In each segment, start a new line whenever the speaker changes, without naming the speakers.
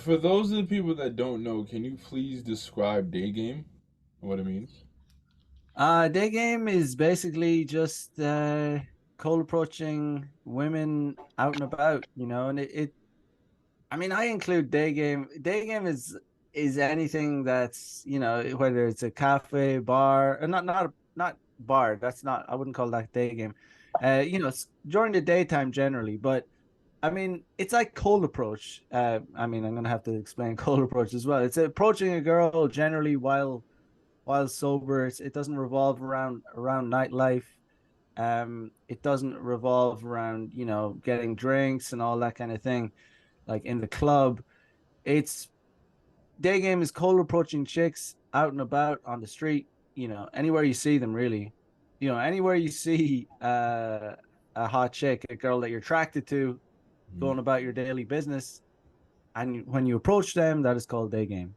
For those of the people that don't know, can you please describe day game? What it means?
Day game is basically just cold approaching women out and about, and I mean, I include day game. Day game is anything that's, whether it's a cafe, bar, not bar. That's not. I wouldn't call that day game. It's during the daytime generally, but I mean, it's like cold approach. I mean, I'm gonna have to explain cold approach as well. It's approaching a girl generally while sober. It doesn't revolve around nightlife. It doesn't revolve around getting drinks and all that kind of thing, like in the club. It's day game is cold approaching chicks out and about on the street. Anywhere you see them, really. Anywhere you see a hot chick, a girl that you're attracted to,
Mm.
going about your daily business, and when you approach them, that is called day game.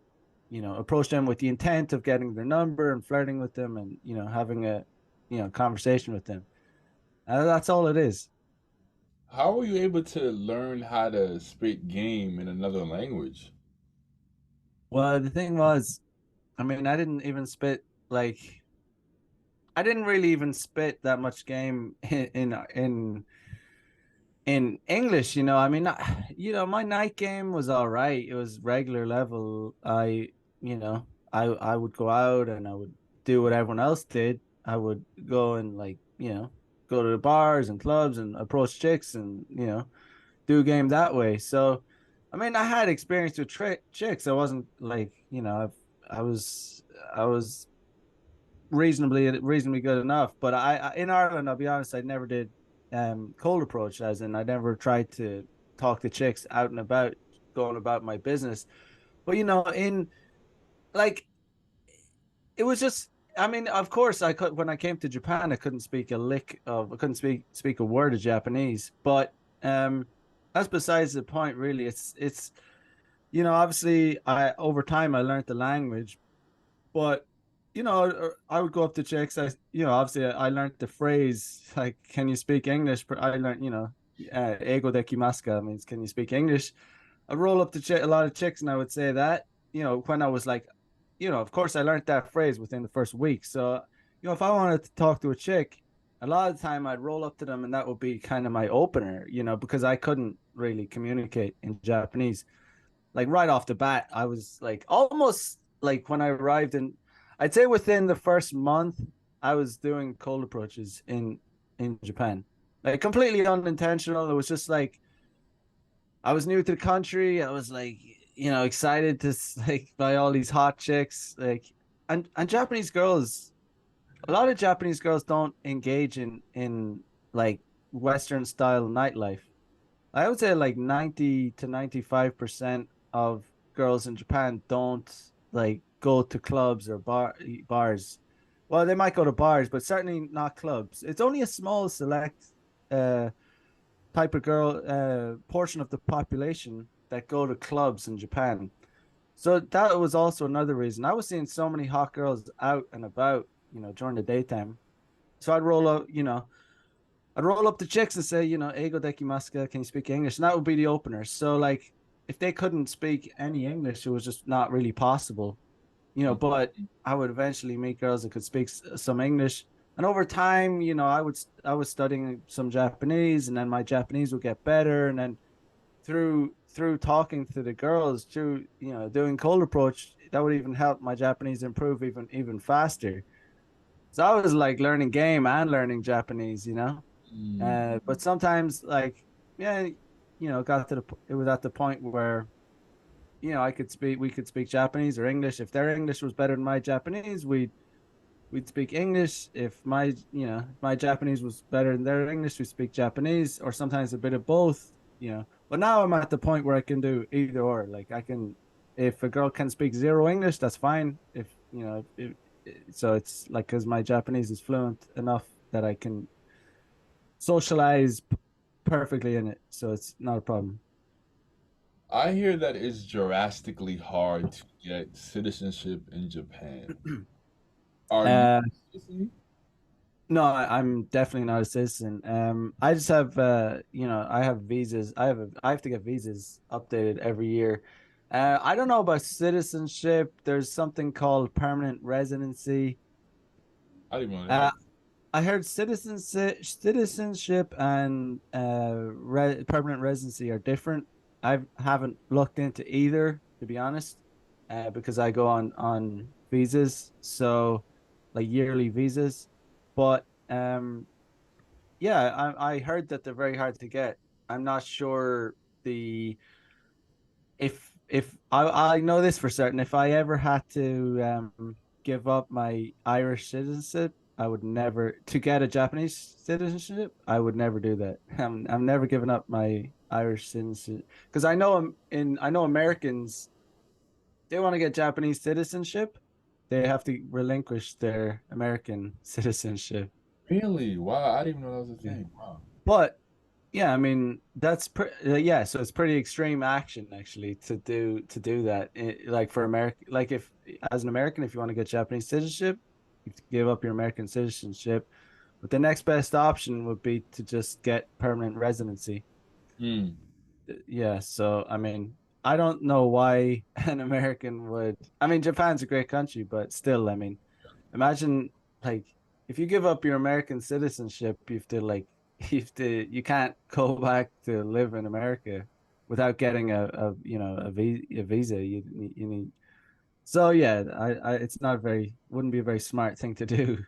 Approach them with the intent of getting their number and flirting with them, and having a conversation with them. That's all it is.
How were you able to learn how to speak game in another language?
Well, the thing was, I mean, I didn't really even spit that much game in English. I mean, my night game was all right. It was regular level. You know, I would go out and I would do what everyone else did. I would go and go to the bars and clubs and approach chicks and do a game that way. So, I mean, I had experience with chicks. I wasn't like I was I was reasonably good enough. But in Ireland, I'll be honest, I never did cold approach, as in I never tried to talk to chicks out and about, going about my business. But in like it was just. I mean, of course, I could when I came to Japan, I couldn't speak a word of Japanese. But that's besides the point, really. It's obviously I over time I learned the language, but I would go up to chicks. Obviously, I learned the phrase like, "Can you speak English?" But I learned, "Ego dekimasu ka" means, "Can you speak English?" I roll up to a lot of chicks, and I would say that. When I was like, of course, I learned that phrase within the first week. So, if I wanted to talk to a chick, a lot of the time I'd roll up to them, and that would be kind of my opener. Because I couldn't really communicate in Japanese. Like right off the bat, I was like almost like when I arrived in, I'd say within the first month, I was doing cold approaches in Japan, like completely unintentional. It was just like I was new to the country. I was like, excited to like by all these hot chicks, like and Japanese girls. A lot of Japanese girls don't engage in like Western style nightlife. I would say like 90 to 95% of girls in Japan don't like go to clubs or bars. Well, they might go to bars, but certainly not clubs. It's only a small select uh type of girl portion of the population that go to clubs in Japan. So that was also another reason. I was seeing so many hot girls out and about, during the daytime. So I'd roll up the chicks and say, "Ego dekimasu, can you speak English?" And that would be the opener. So like, if they couldn't speak any English, it was just not really possible. But I would eventually meet girls that could speak some English. And over time, I was studying some Japanese, and then my Japanese would get better. And then through talking to the girls, through doing cold approach, that would even help my Japanese improve even faster. So I was like learning game and learning Japanese. But sometimes, like, yeah, it was at the point where, we could speak Japanese or English. If their English was better than my Japanese, we'd speak English. If my Japanese was better than their English, we speak Japanese, or sometimes a bit of both. But now I'm at the point where I can do either or. Like if a girl can speak zero English, that's fine. So it's like because my Japanese is fluent enough that I can socialize perfectly in it, so it's not a problem.
I hear that it's drastically hard to get citizenship in Japan. Are you
uh,
a citizen?
no, I'm definitely not a citizen. I just have, I have visas. I have to get visas updated every year. I don't know about citizenship. There's something called permanent residency.
I didn't know
Uh,
that.
I heard citizenship and permanent residency are different. I haven't looked into either, to be honest, because I go on visas, so like yearly visas. But yeah, I heard that they're very hard to get. I'm not sure the if I know this for certain, if I ever had to give up my Irish citizenship, I would never to get a Japanese citizenship. I would never do that. I'm never giving up my Irish citizenship because I know Americans they want to get Japanese citizenship, they have to relinquish their American citizenship.
Really? Wow, I didn't even know that was a
Yeah.
thing. Wow.
But yeah, I mean yeah, so it's pretty extreme action actually to do that. Like for America, like if as an American, if you want to get Japanese citizenship, you have to give up your American citizenship. But the next best option would be to just get permanent residency.
Mm.
Yeah, so I mean, I don't know why an American would. I mean, Japan's a great country, but still, I mean, imagine like if you give up your American citizenship, you have to like you can't go back to live in America without getting a visa. You need so yeah, I it's not very wouldn't be a very smart thing to do.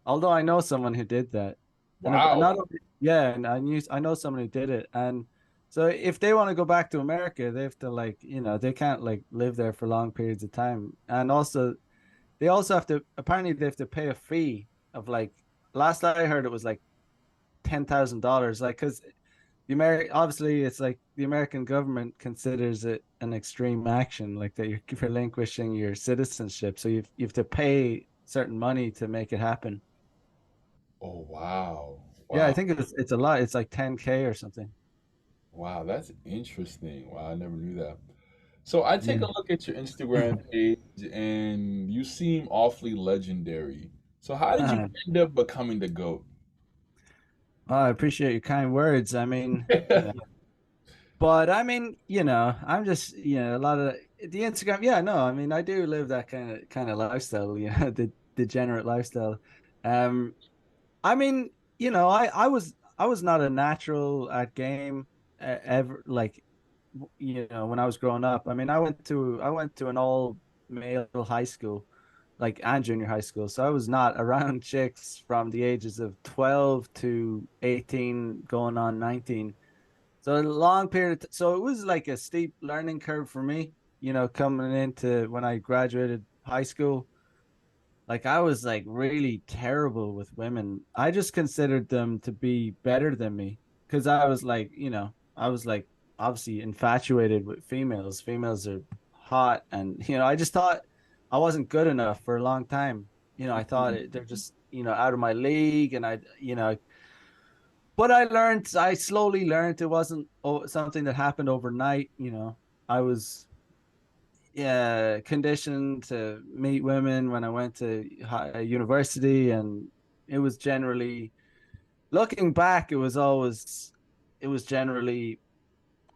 Although I know someone who did that, and
Wow.
not only, yeah, and I know someone who did it, and so if they want to go back to America, they have to like they can't like live there for long periods of time, and also they also have to apparently they have to pay a fee of like last I heard it was like $10,000, like because the American obviously it's like the American government considers it an extreme action, like that you're relinquishing your citizenship, so you have to pay certain money to make it happen.
Oh, wow.
Yeah, I
Wow.
think it's a lot. It's like 10K or something.
Wow, that's interesting. Wow, I never knew that. So I take
Yeah.
a look at your Instagram page and you seem awfully legendary. So how did you
Uh,
end up becoming the GOAT?
well, I appreciate your kind words. I mean, but I mean, I'm just, a lot of the Instagram. Yeah, no, I mean, I do live that kind of lifestyle, the degenerate lifestyle. Um, I mean, I was not a natural at game ever, like, when I was growing up. I mean, I went to an all male high school, like and junior high school. So I was not around chicks from the ages of 12 to 18, going on 19. So a long period. So it was like a steep learning curve for me, coming into when I graduated high school. Like I was like really terrible with women. I just considered them to be better than me because I was like, I was like obviously infatuated with females. Females are hot, and I just thought I wasn't good enough for a long time. I thought they're just out of my league, and But I slowly learned it wasn't something that happened overnight. I was conditioned to meet women when I went to university, and it was generally looking back. It was generally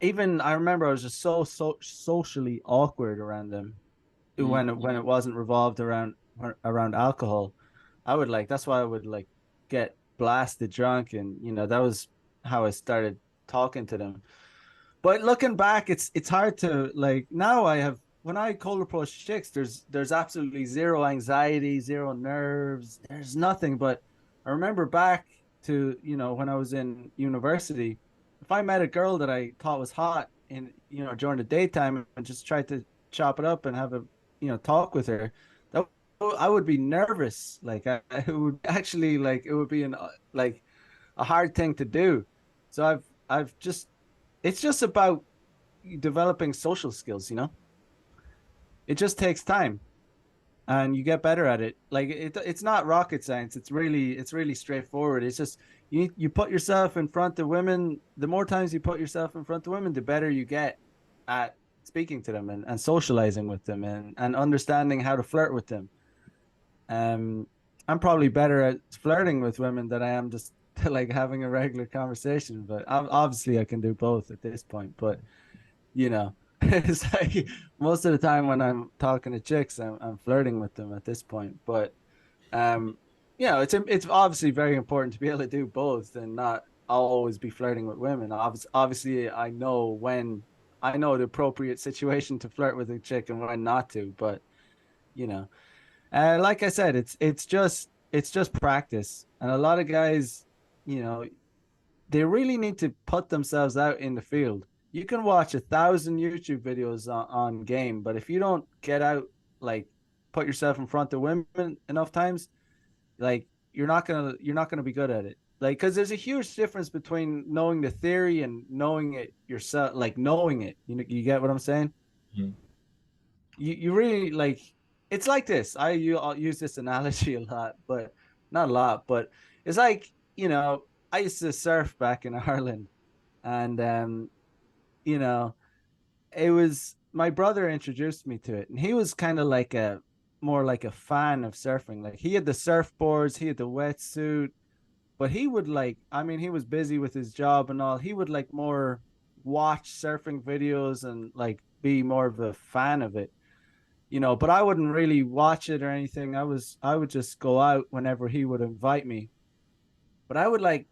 even. I remember I was just so socially awkward around them
Mm.
when it wasn't revolved around alcohol. I would like that's why I would like get blasted drunk, and that was how I started talking to them. But looking back, it's hard to like now I have when I cold approach chicks, there's absolutely zero anxiety, zero nerves, there's nothing. But I remember back to, when I was in university, if I met a girl that I thought was hot in, during the daytime and just tried to chop it up and have a, talk with her, that I would be nervous. Like it would actually like it would be like a hard thing to do. So I've just it's just about developing social skills, it just takes time and you get better at it. Like it's not rocket science. It's really straightforward. It's just you put yourself in front of women. The more times you put yourself in front of women, the better you get at speaking to them and socializing with them and understanding how to flirt with them. um I'm probably better at flirting with women than I am just like having a regular conversation, but obviously I can do both at this point. But you know. It's like most of the time when I'm talking to chicks, I'm flirting with them at this point. But um, it's obviously very important to be able to do both and not always be flirting with women. Obviously, I know the appropriate situation to flirt with a chick and when not to. But you know, like I said, it's just practice, and a lot of guys, you know, they really need to put themselves out in the field. You can watch 1,000 YouTube videos on game, but if you don't get out, like put yourself in front of women enough times, like you're not gonna be good at it. Like, because there's a huge difference between knowing the theory and knowing it yourself. Like knowing it, you get what I'm saying?
Mhm.
You really like. It's like this. I'll use this analogy a lot, but not a lot. But it's like, I used to surf back in Ireland, and you know, it was my brother introduced me to it, and he was kind of like a more like a fan of surfing. Like he had the surfboards, he had the wetsuit, but he would like, I mean, he was busy with his job and all. He would like more watch surfing videos and like be more of a fan of it, but I wouldn't really watch it or anything. I would just go out whenever he would invite me. But I would like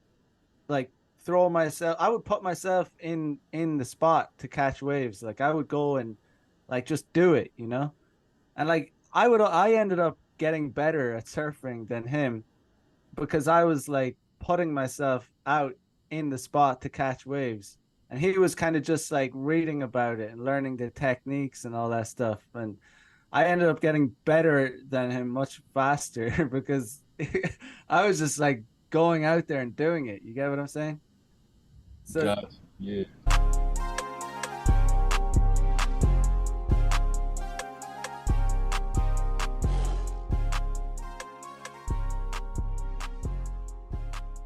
throw myself, I would put myself in the spot to catch waves. Like I would go and like just do it. And like I ended up getting better at surfing than him because I was like putting myself out in the spot to catch waves. And he was kind of just like reading about it and learning the techniques and all that stuff. And I ended up getting better than him much faster because I was just like going out there and doing it. You get what I'm saying? So
Gotcha. Yeah.